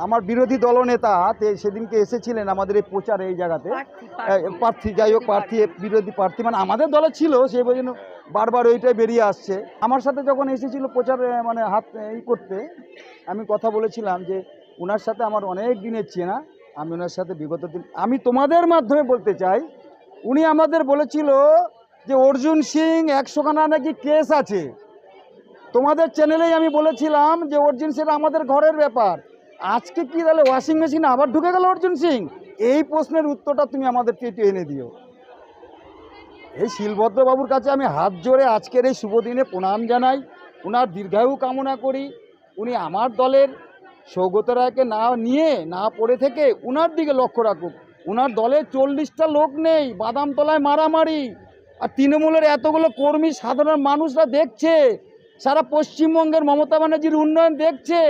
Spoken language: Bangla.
আমার বিরোধী দলনেতা সেদিনকে এসেছিলেন আমাদের এই প্রচারে এই জায়গাতে প্রার্থী, যাই হোক প্রার্থী, বিরোধী প্রার্থী মানে আমাদের দলে ছিল, সেই জন্য বারবার ওইটাই বেরিয়ে আসছে। আমার সাথে যখন এসেছিল প্রচারে মানে হাত করতে, আমি কথা বলেছিলাম যে ওনার সাথে আমার অনেক দিনের চেনা, আমি ওনার সাথে বিগত দিন, আমি তোমাদের মাধ্যমে বলতে চাই, উনি আমাদের বলেছিল যে অর্জুন সিং 100খানা নাকি কেস আছে। তোমাদের চ্যানেলেই আমি বলেছিলাম যে অর্জুন সিং আমাদের ঘরের ব্যাপার। আজকে কি তাহলে ওয়াশিং মেশিনে আবার ঢুকে গেল অর্জুন সিং? এই প্রশ্নের উত্তরটা তুমি আমাদেরকে একটু এনে দিও। এই শিলভদ্রবাবুর কাছে আমি হাত জোড়ে আজকের এই শুভ দিনে প্রণাম জানাই, ওনার দীর্ঘায়ু কামনা করি। উনি আমার দলের সৌগত রায়কে না নিয়ে না পড়ে থেকে ওনার দিকে লক্ষ্য রাখুক। ওনার দলে 40টা লোক নেই, বাদামতলায় মারামারি, আর তৃণমূলের এতগুলো কর্মী সাধারণ মানুষরা দেখছে, সারা পশ্চিমবঙ্গের মমতা ব্যানার্জির উন্নয়ন দেখছে।